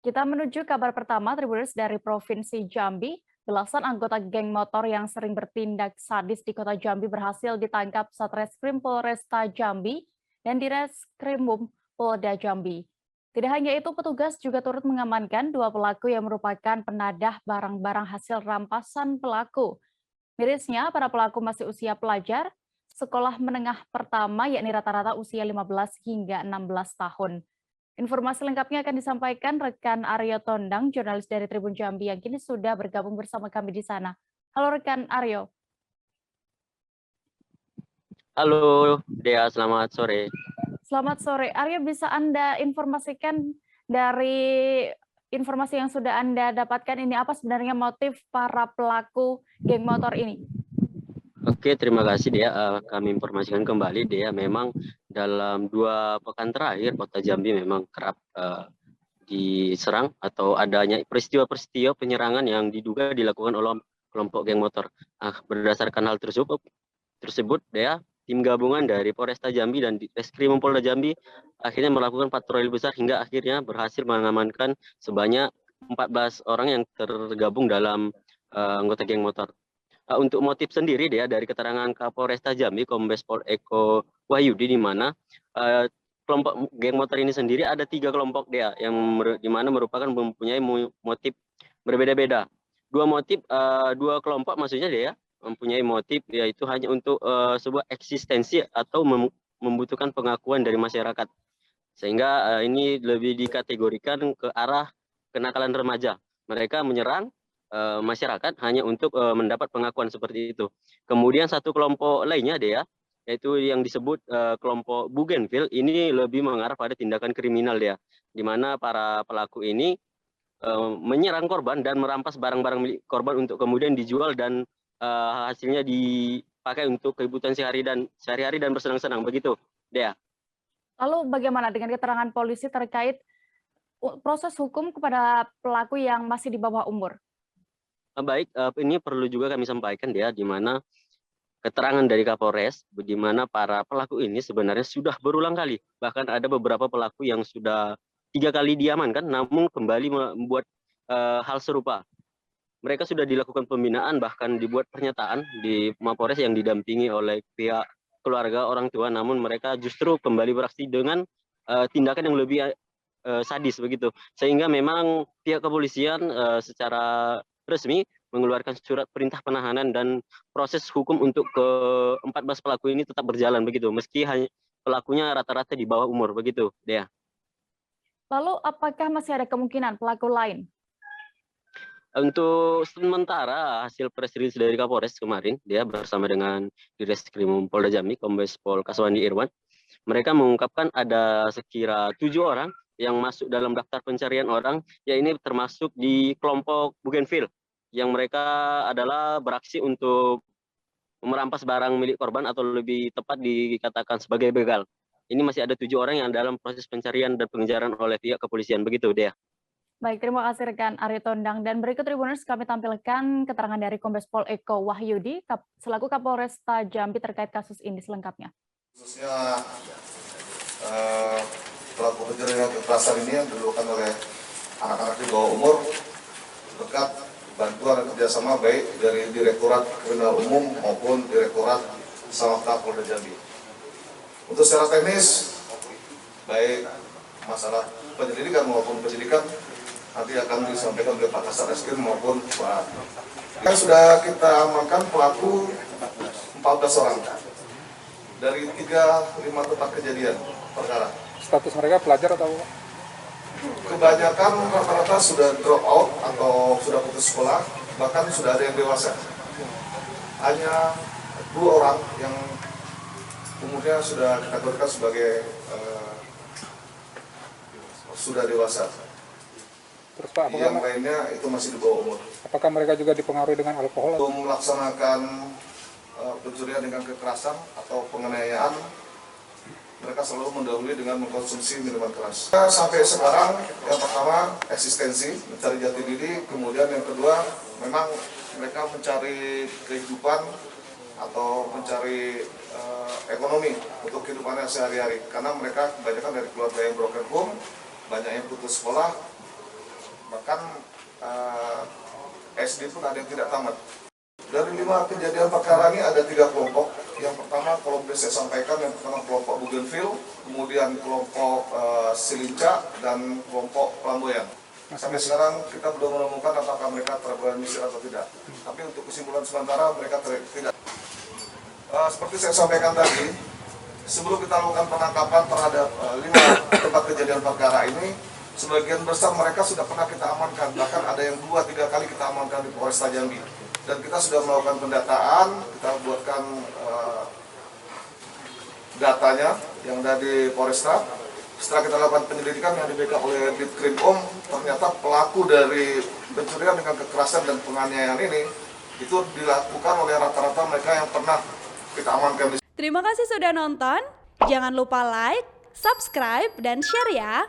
Kita menuju kabar pertama Tribuners dari Provinsi Jambi. Belasan anggota geng motor yang sering bertindak sadis di kota Jambi berhasil ditangkap Satreskrim Polresta Jambi dan Direskrimum Polda Jambi. Tidak hanya itu, petugas juga turut mengamankan dua pelaku yang merupakan penadah barang-barang hasil rampasan pelaku. Mirisnya, para pelaku masih usia pelajar, sekolah menengah pertama yakni rata-rata usia 15 hingga 16 tahun. Informasi lengkapnya akan disampaikan rekan Aryo Tondang, jurnalis dari Tribun Jambi yang kini sudah bergabung bersama kami di sana. Halo rekan Aryo. Halo Dea, selamat sore. Selamat sore. Aryo, bisa Anda informasikan dari informasi yang sudah Anda dapatkan ini apa sebenarnya motif para pelaku geng motor ini? Oke, terima kasih Dea. Kami informasikan kembali Dea, memang dalam 2 pekan terakhir Kota Jambi memang kerap diserang atau adanya peristiwa-peristiwa penyerangan yang diduga dilakukan oleh kelompok geng motor. Berdasarkan hal tersebut Dea, tim gabungan dari Polresta Jambi dan Reskrimum Polda Jambi akhirnya melakukan patroli besar hingga akhirnya berhasil mengamankan sebanyak 14 orang yang tergabung dalam anggota geng motor. Untuk motif sendiri dia dari keterangan Kapolresta Jambi Kombes Pol Eko Wahyudi, di mana kelompok geng motor ini sendiri ada 3 kelompok dia yang di mana merupakan mempunyai motif berbeda-beda. Dua kelompok maksudnya dia mempunyai motif yaitu hanya untuk sebuah eksistensi atau membutuhkan pengakuan dari masyarakat, sehingga ini lebih dikategorikan ke arah kenakalan remaja. Mereka menyerang masyarakat hanya untuk mendapat pengakuan seperti itu. Kemudian satu kelompok lainnya dia, yaitu yang disebut kelompok Bougainville, ini lebih mengarah pada tindakan kriminal dia, di mana para pelaku ini menyerang korban dan merampas barang-barang milik korban untuk kemudian dijual dan hasilnya dipakai untuk kebutuhan sehari-hari dan bersenang-senang, begitu Dea. Lalu bagaimana dengan keterangan polisi terkait proses hukum kepada pelaku yang masih di bawah umur? Baik, ini perlu juga kami sampaikan dia, di mana keterangan dari Kapolres, di mana para pelaku ini sebenarnya sudah berulang kali, bahkan ada beberapa pelaku yang sudah 3 kali diamankan, namun kembali membuat hal serupa. Mereka sudah dilakukan pembinaan, bahkan dibuat pernyataan di Mapolres yang didampingi oleh pihak keluarga orang tua, namun mereka justru kembali beraksi dengan tindakan yang lebih sadis begitu. Sehingga memang pihak kepolisian secara resmi mengeluarkan surat perintah penahanan dan proses hukum untuk ke-14 pelaku ini tetap berjalan begitu, meski hanya pelakunya rata-rata di bawah umur begitu, Dea. Lalu apakah masih ada kemungkinan pelaku lain? Untuk sementara hasil press release dari Kapolres kemarin, dia bersama dengan Direskrimum Polda Jambi, Kombes Pol Kaswandi Irwan, mereka mengungkapkan ada sekira 7 orang yang masuk dalam daftar pencarian orang, ya ini termasuk di kelompok Bougainville, yang mereka adalah beraksi untuk merampas barang milik korban atau lebih tepat dikatakan sebagai begal. Ini masih ada 7 orang yang dalam proses pencarian dan pengejaran oleh pihak kepolisian, begitu Dea. Baik, terima kasih rekan Aryo Tondang. Dan berikut Tribuners kami tampilkan keterangan dari Kombes Pol Eko Wahyudi selaku Kapolresta Jambi terkait kasus ini selengkapnya. Khususnya pelaku kejahatan kekerasan ini yang dilakukan oleh anak-anak di bawah umur berkat bantuan dan kerjasama baik dari Direktorat Kriminal Umum maupun Direktorat Samapta Polda Jambi. Untuk secara teknis, baik masalah penyelidikan maupun penyidikan nanti akan disampaikan oleh Pak Kasat Reskrim maupun Pak. Sudah kita amankan pelaku 14 orang dari 5 tempat kejadian perkara. Status mereka pelajar atau apa? Kebanyakan rata-rata sudah drop out atau sudah putus sekolah, bahkan sudah ada yang dewasa. Hanya 2 orang yang umurnya sudah dikategorikan sebagai sudah dewasa. Terus Pak, yang lainnya itu masih di bawah umur. Apakah mereka juga dipengaruhi dengan alkohol? Untuk melaksanakan pencurian dengan kekerasan atau penganiayaan, mereka selalu mendahului dengan mengkonsumsi minuman keras. Sampai sekarang, yang pertama eksistensi, mencari jati diri, kemudian yang kedua memang mereka mencari kehidupan atau mencari ekonomi untuk kehidupannya sehari-hari, karena mereka kebanyakan dari keluarga yang broken home, banyak yang putus sekolah, Bahkan SD pun ada yang tidak tamat. Dari 5 kejadian perkara ini ada 3 kelompok. Yang pertama, kalau boleh saya sampaikan, yang pertama kelompok Bougainville, kemudian kelompok Silinca, dan kelompok Flamboyan. Sampai sekarang kita belum menemukan apakah mereka terorganisir atau tidak. Tapi untuk kesimpulan sementara mereka tidak. Seperti saya sampaikan tadi, sebelum kita lakukan penangkapan terhadap 5 tempat kejadian perkara ini, sebagian besar mereka sudah pernah kita amankan. Bahkan ada yang 2-3 kali kita amankan di Polresta Jambi. Dan kita sudah melakukan pendataan, kita buatkan datanya yang ada di Polresta. Setelah kita lakukan penyelidikan yang di-backup oleh Ditkrimum, ternyata pelaku dari pencurian dengan kekerasan dan penganiayaan ini itu dilakukan oleh rata-rata mereka yang pernah kita amankan. Terima kasih sudah nonton. Jangan lupa like, subscribe, dan share ya.